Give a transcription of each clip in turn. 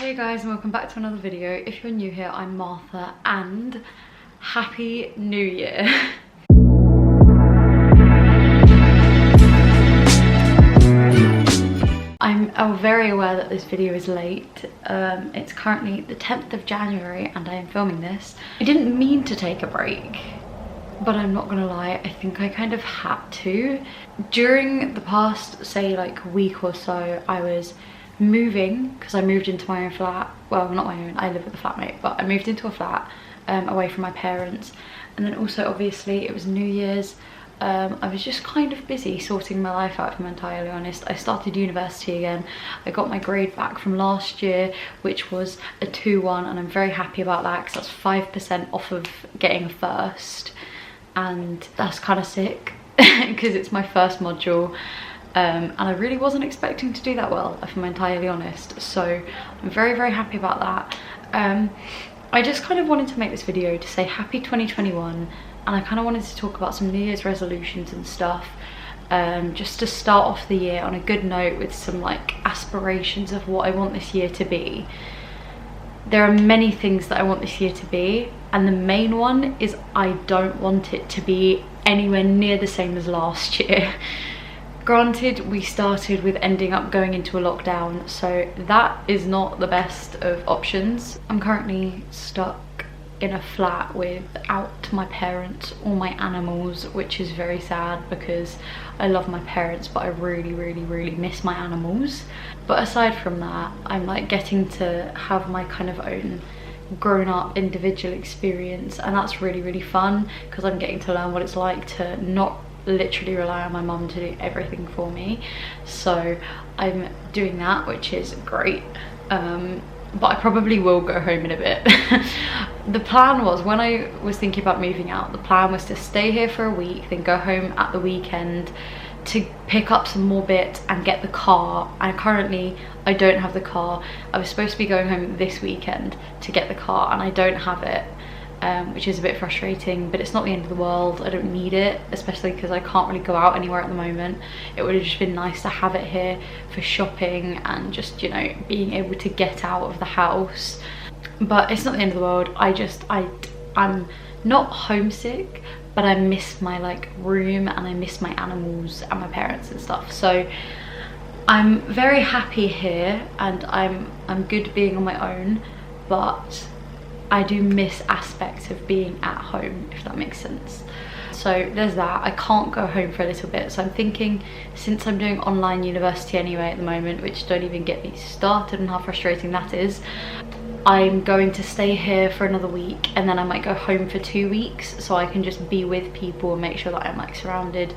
Hey guys, and welcome back to another video. If you're new here, I'm Martha and Happy New Year. I'm very aware that this video is late. It's currently the 10th of January and I am filming this. I didn't mean to take a break, but I'm not gonna lie, I think I kind of had to. During the past, say like week or so, I was moving because I moved into my own flat. Well, not my own, I live with a flatmate, but I moved into a flat away from my parents. And then also obviously it was New Year's. I was just kind of busy sorting my life out, if I'm entirely honest. I started university again. I got my grade back from last year, which was a 2-1, and I'm very happy about that because that's 5% off of getting a first. And that's kind of sick because it's my first module. And I really wasn't expecting to do that well, if I'm entirely honest. So I'm very, very happy about that. I just kind of wanted to make this video to say happy 2021, and I kind of wanted to talk about some New Year's resolutions and stuff, just to start off the year on a good note with some like aspirations of what I want this year to be. There are many things that I want this year to be, and the main one is I don't want it to be anywhere near the same as last year. Granted, we started with ending up going into a lockdown, so that is not the best of options. I'm currently stuck in a flat without my parents or my animals, which is very sad because I love my parents, but I really, really, really miss my animals. But aside from that, I'm like getting to have my kind of own grown-up individual experience, and that's really, really fun because I'm getting to learn what it's like to not literally rely on my mum to do everything for me. So I'm doing that, which is great. But I probably will go home in a bit. The plan was, when I was thinking about moving out, the plan was to stay here for a week, then go home at the weekend to pick up some more bits and get the car. And currently I don't have the car. I was supposed to be going home this weekend to get the car and I don't have it. Which is a bit frustrating, but it's not the end of the world. I don't need it, especially because I can't really go out anywhere at the moment. It would have just been nice to have it here for shopping and just, you know, being able to get out of the house. But it's not the end of the world. I'm not homesick, but I miss my like room and I miss my animals and my parents and stuff. So I'm very happy here and I'm good being on my own, but I do miss aspects of being at home, if that makes sense. So there's that. I can't go home for a little bit, so I'm thinking, since I'm doing online university anyway at the moment, which don't even get me started on how frustrating that is, I'm going to stay here for another week and then I might go home for 2 weeks so I can just be with people and make sure that I'm like surrounded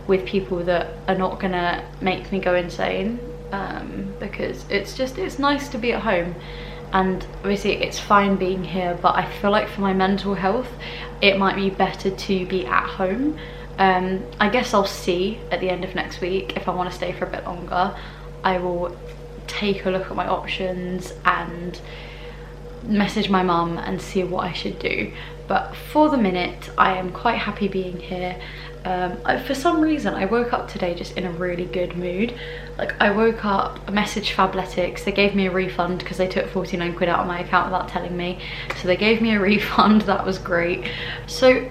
with people that are not gonna make me go insane, because it's nice to be at home. And obviously it's fine being here, but I feel like for my mental health it might be better to be at home. I guess I'll see at the end of next week if I want to stay for a bit longer. I will take a look at my options and message my mum and see what I should do. But for the minute I am quite happy being here. For some reason I woke up today just in a really good mood. Like I woke up, I messaged Fabletics, they gave me a refund because they took 49 quid out of my account without telling me, so they gave me a refund. That was great. So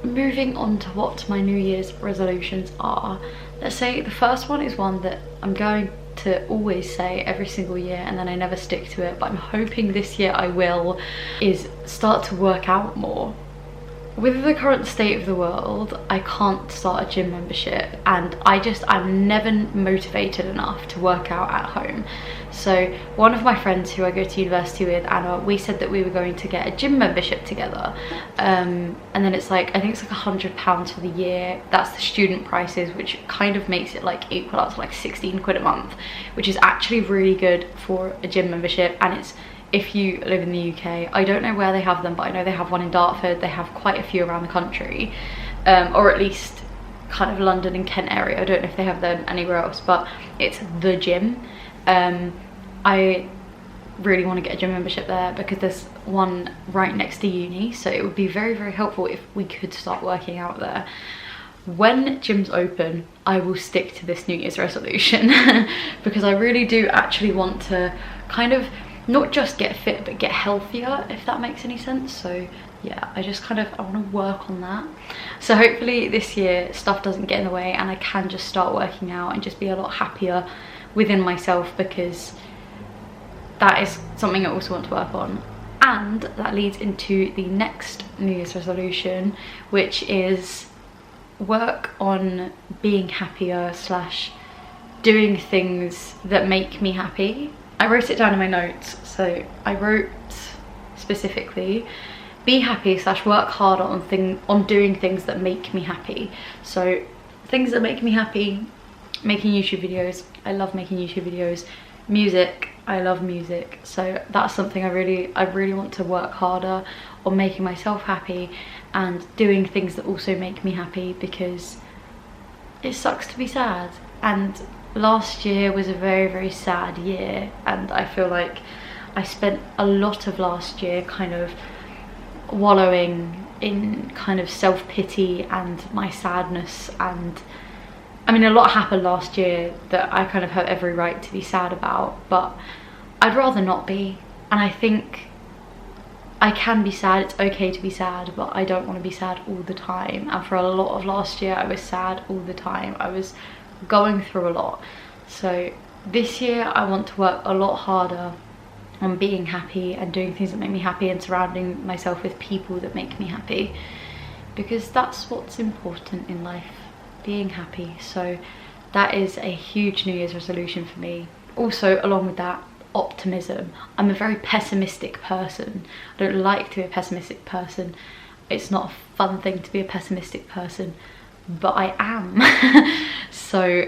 moving on to what my New Year's resolutions are, let's say the first one is one that I'm going to always say every single year and then I never stick to it, but I'm hoping this year I will, is start to work out more. With the current state of the world, I can't start a gym membership, and I'm never motivated enough to work out at home. So one of my friends who I go to university with, Anna, we said that we were going to get a gym membership together, and then it's like, I think it's like £100 for the year. That's the student prices, which kind of makes it like equal out to like 16 quid a month, which is actually really good for a gym membership. And it's, if you live in the UK, I don't know where they have them, but I know they have one in Dartford. They have quite a few around the country, or at least kind of London and Kent area. I don't know if they have them anywhere else, but it's the gym. I really want to get a gym membership there because there's one right next to uni, so it would be very, very helpful if we could start working out there. When gyms open, I will stick to this New Year's resolution because I really do actually want to kind of not just get fit but get healthier, if that makes any sense. So yeah, I want to work on that. So hopefully this year stuff doesn't get in the way and I can just start working out and just be a lot happier within myself, because that is something I also want to work on. And that leads into the next New Year's resolution, which is work on being happier slash doing things that make me happy. I wrote it down in my notes. So I wrote specifically, be happy slash work harder on doing things that make me happy. So things that make me happy: making YouTube videos. I love making YouTube videos. Music. I love music. So that's something I really want to work harder on, making myself happy and doing things that also make me happy, because it sucks to be sad. And last year was a very, very sad year, and I feel like I spent a lot of last year kind of wallowing in kind of self-pity and my sadness. And I mean, a lot happened last year that I kind of have every right to be sad about, but I'd rather not be. And I think I can be sad, it's okay to be sad, but I don't want to be sad all the time. And for a lot of last year I was sad all the time. I was going through a lot. So this year I want to work a lot harder on being happy and doing things that make me happy and surrounding myself with people that make me happy, because that's what's important in life, being happy. So that is a huge New Year's resolution for me. Also, along with that, optimism. I'm a very pessimistic person. I don't like to be a pessimistic person. It's not a fun thing to be a pessimistic person, but I am. So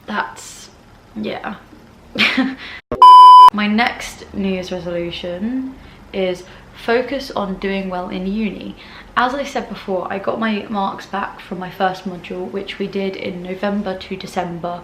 that's, yeah. My next New Year's resolution is focus on doing well in uni. As I said before, I got my marks back from my first module, which we did in November to December,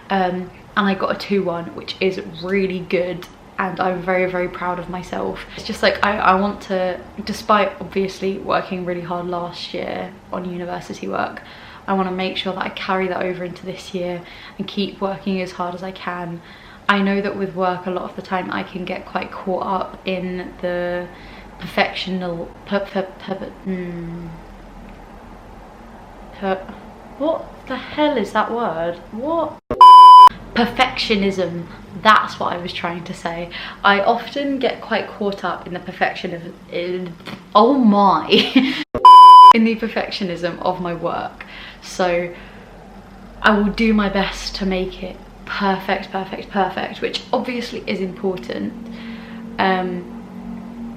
and I got a 2-1, which is really good, and I'm very, very proud of myself. It's just like I want to, despite obviously working really hard last year on university work, I want to make sure that I carry that over into this year and keep working as hard as I can. I know that with work a lot of the time I can get quite caught up in the what the hell is that word? What? Perfectionism. That's what I was trying to say. I often get quite caught up in the perfectionism. Oh my. In the perfectionism of my work. So I will do my best to make it perfect, which obviously is important.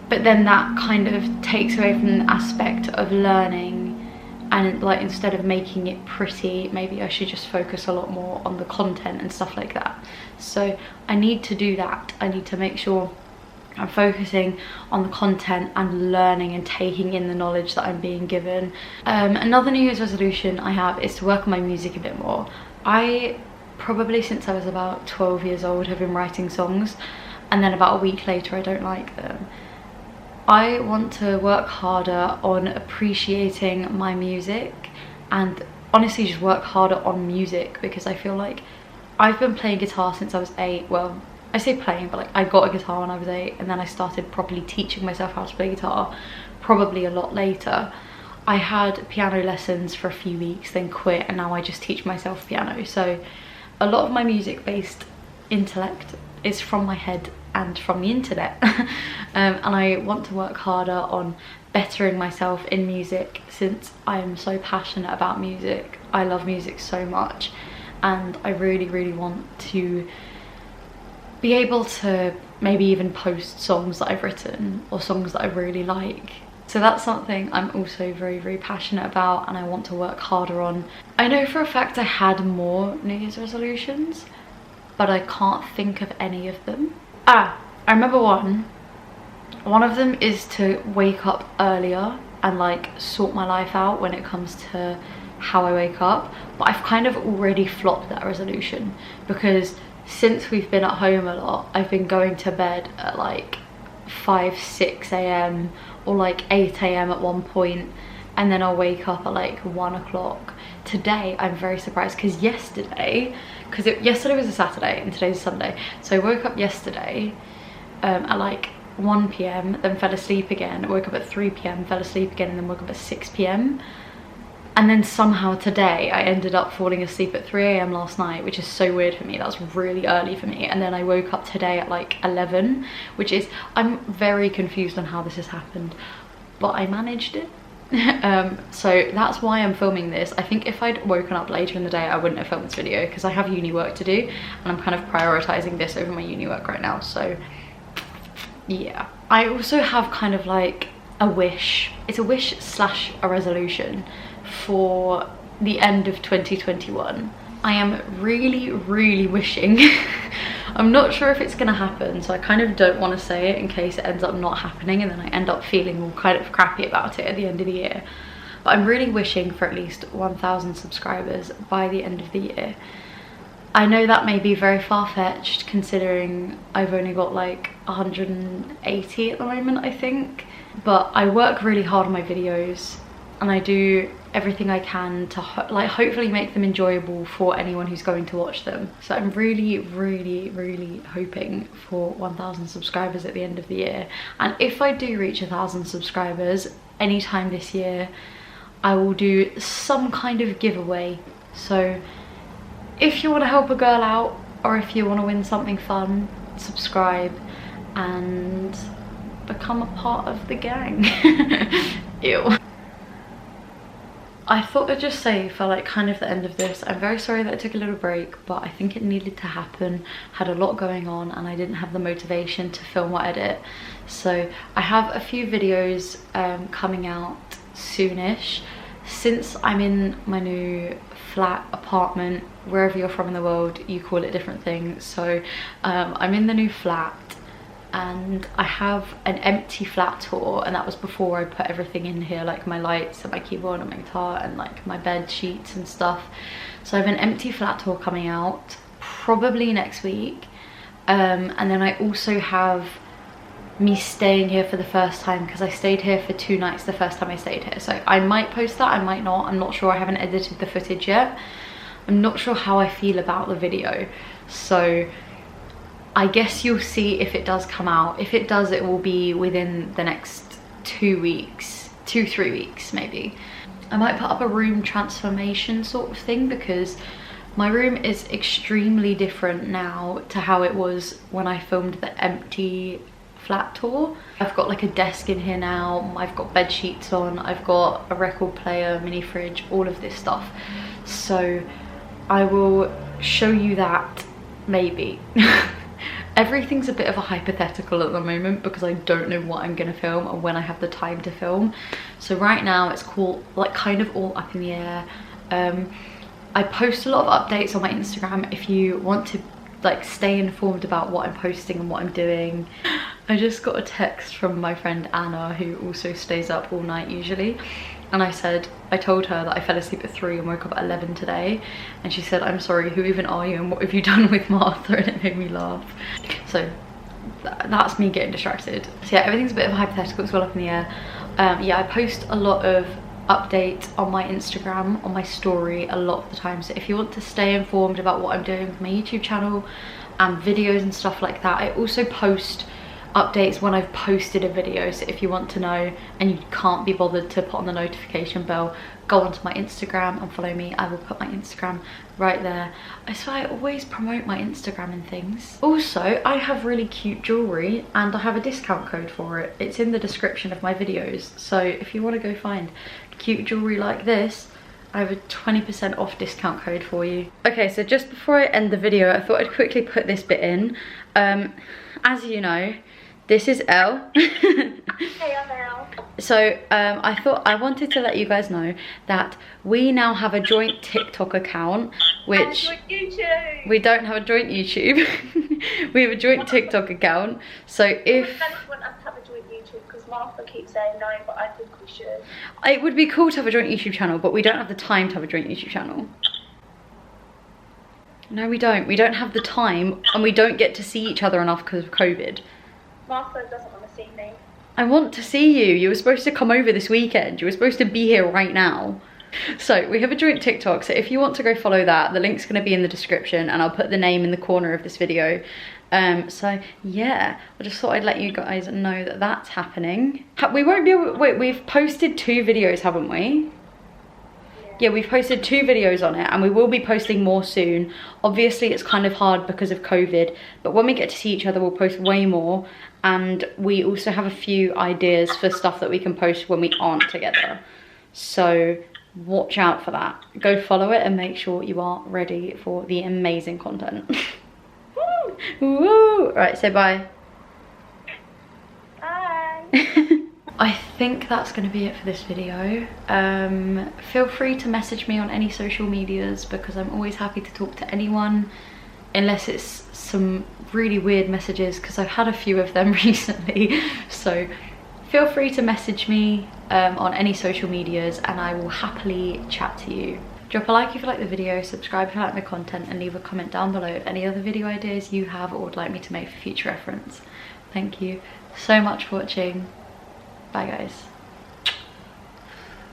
But then that kind of takes away from the aspect of learning, and like instead of making it pretty, maybe I should just focus a lot more on the content and stuff like that. So I need to do that. I need to make sure I'm focusing on the content and learning and taking in the knowledge that I'm being given. Another New Year's resolution I have is to work on my music a bit more. I probably since I was about 12 years old have been writing songs, and then about a week later I don't like them. I want to work harder on appreciating my music, and honestly just work harder on music, because I feel like I've been playing guitar since I was 8. Well, I say playing, but like I got a guitar when I was 8, and then I started properly teaching myself how to play guitar probably a lot later. I had piano lessons for a few weeks, then quit, and now I just teach myself piano. So a lot of my music-based intellect is from my head and from the internet. And I want to work harder on bettering myself in music, since I am so passionate about music. I love music so much, and I really, really want to be able to maybe even post songs that I've written or songs that I really like. So that's something I'm also very, very passionate about, and I want to work harder on. I know for a fact I had more New Year's resolutions, but I can't think of any of them. I remember one. One of them is to wake up earlier and like sort my life out when it comes to how I wake up. But I've kind of already flopped that resolution, because since we've been at home a lot, I've been going to bed at like 5, 6 a.m. or like 8 a.m. at one point, and then I'll wake up at like 1 o'clock. Today I'm very surprised, because yesterday was a Saturday and today's a Sunday, so I woke up yesterday at like 1 p.m, then fell asleep again, woke up at 3 p.m, fell asleep again, and then woke up at 6 p.m. And then somehow today I ended up falling asleep at 3 a.m. last night, which is so weird for me. That's really early for me. And then I woke up today at like 11, which is, I'm very confused on how this has happened, but I managed it. So that's why I'm filming this. I think if I'd woken up later in the day, I wouldn't have filmed this video because I have uni work to do, and I'm kind of prioritizing this over my uni work right now. So yeah, I also have kind of like a wish. It's a wish slash a resolution for the end of 2021. I am really wishing I'm not sure if it's gonna happen, so I kind of don't want to say it in case it ends up not happening and then I end up feeling all kind of crappy about it at the end of the year. But I'm really wishing for at least 1,000 subscribers by the end of the year. I know that may be very far-fetched considering I've only got like 180 at the moment, I think. But I work really hard on my videos and I do everything I can to hopefully make them enjoyable for anyone who's going to watch them. So I'm really hoping for 1,000 subscribers at the end of the year. And if I do reach 1,000 subscribers anytime this year, I will do some kind of giveaway. So if you want to help a girl out, or if you want to win something fun, subscribe and become a part of the gang. Ew. I thought I'd just say for like kind of the end of this, I'm very sorry that I took a little break, but I think it needed to happen. Had a lot going on and I didn't have the motivation to film or edit. So I have a few videos coming out soonish. Since I'm in my new flat, apartment, wherever you're from in the world, you call it different things. So I'm in the new flat and I have an empty flat tour, and that was before I put everything in here, like my lights and my keyboard and my guitar and like my bed sheets and stuff. So I have an empty flat tour coming out probably next week, and then I also have me staying here for the first time because I stayed here for 2 nights the first time I stayed here. So I might post that, I might not, I'm not sure. I haven't edited the footage yet. I'm not sure how I feel about the video, so I guess you'll see if it does come out. If it does, it will be within the next 2 weeks, 2-3 weeks maybe. I might put up a room transformation sort of thing because my room is extremely different now to how it was when I filmed the empty flat tour. I've got like a desk in here now, I've got bed sheets on, I've got a record player, mini fridge, all of this stuff. So I will show you that maybe. Everything's a bit of a hypothetical at the moment because I don't know what I'm gonna film or when I have the time to film. So right now it's cool, like kind of all up in the air. I post a lot of updates on my Instagram if you want to like stay informed about what I'm posting and what I'm doing. I just got a text from my friend Anna, who also stays up all night usually, and I told her that I fell asleep at 3 and woke up at 11 today, and she said, "I'm sorry, who even are you and what have you done with Martha?" And it made me laugh. So that's me getting distracted. So yeah, everything's a bit of a hypothetical, it's all up in the air. Yeah, I post a lot of updates on my Instagram, on my story a lot of the time. So if you want to stay informed about what I'm doing with my YouTube channel and videos and stuff like that, I also post updates when I've posted a video. So if you want to know and you can't be bothered to put on the notification bell, go onto my Instagram and follow me. I will put my Instagram right there. So I always promote my Instagram and things. Also, I have really cute jewelry and I have a discount code for it. It's in the description of my videos. So if you want to go find cute jewelry like this, I have a 20% off discount code for you. Okay, so just before I end the video, I thought I'd quickly put this bit in. As you know, this is Elle. Hey, I'm Elle. So I wanted to let you guys know that we now have a joint TikTok account, which we don't have a joint YouTube. We have a joint TikTok account. So if want us to have a joint YouTube, because Martha keeps saying no, but I think we should. It would be cool to have a joint YouTube channel, but we don't have the time to have a joint YouTube channel. No, we don't. We don't have the time, and we don't get to see each other enough because of COVID. Martha doesn't want to see me. I want to see you. You were supposed to come over this weekend. You were supposed to be here right now. So we have a joint TikTok. So if you want to go follow that, the link's going to be in the description and I'll put the name in the corner of this video. So yeah, I just thought I'd let you guys know that that's happening. We won't be able, wait, we've posted 2 videos, haven't we? Yeah, we've posted 2 videos on it, and we will be posting more soon. Obviously it's kind of hard because of COVID, but when we get to see each other we'll post way more, and we also have a few ideas for stuff that we can post when we aren't together. So watch out for that. Go follow it and make sure you are ready for the amazing content. Woo! Right, say bye. Bye. I think that's going to be it for this video. Feel free to message me on any social medias because I'm always happy to talk to anyone, unless it's some really weird messages, because I've had a few of them recently. So feel free to message me on any social medias and I will happily chat to you. Drop a like if you like the video, subscribe if you like my content, and leave a comment down below of any other video ideas you have or would like me to make for future reference. Thank you so much for watching. Bye guys.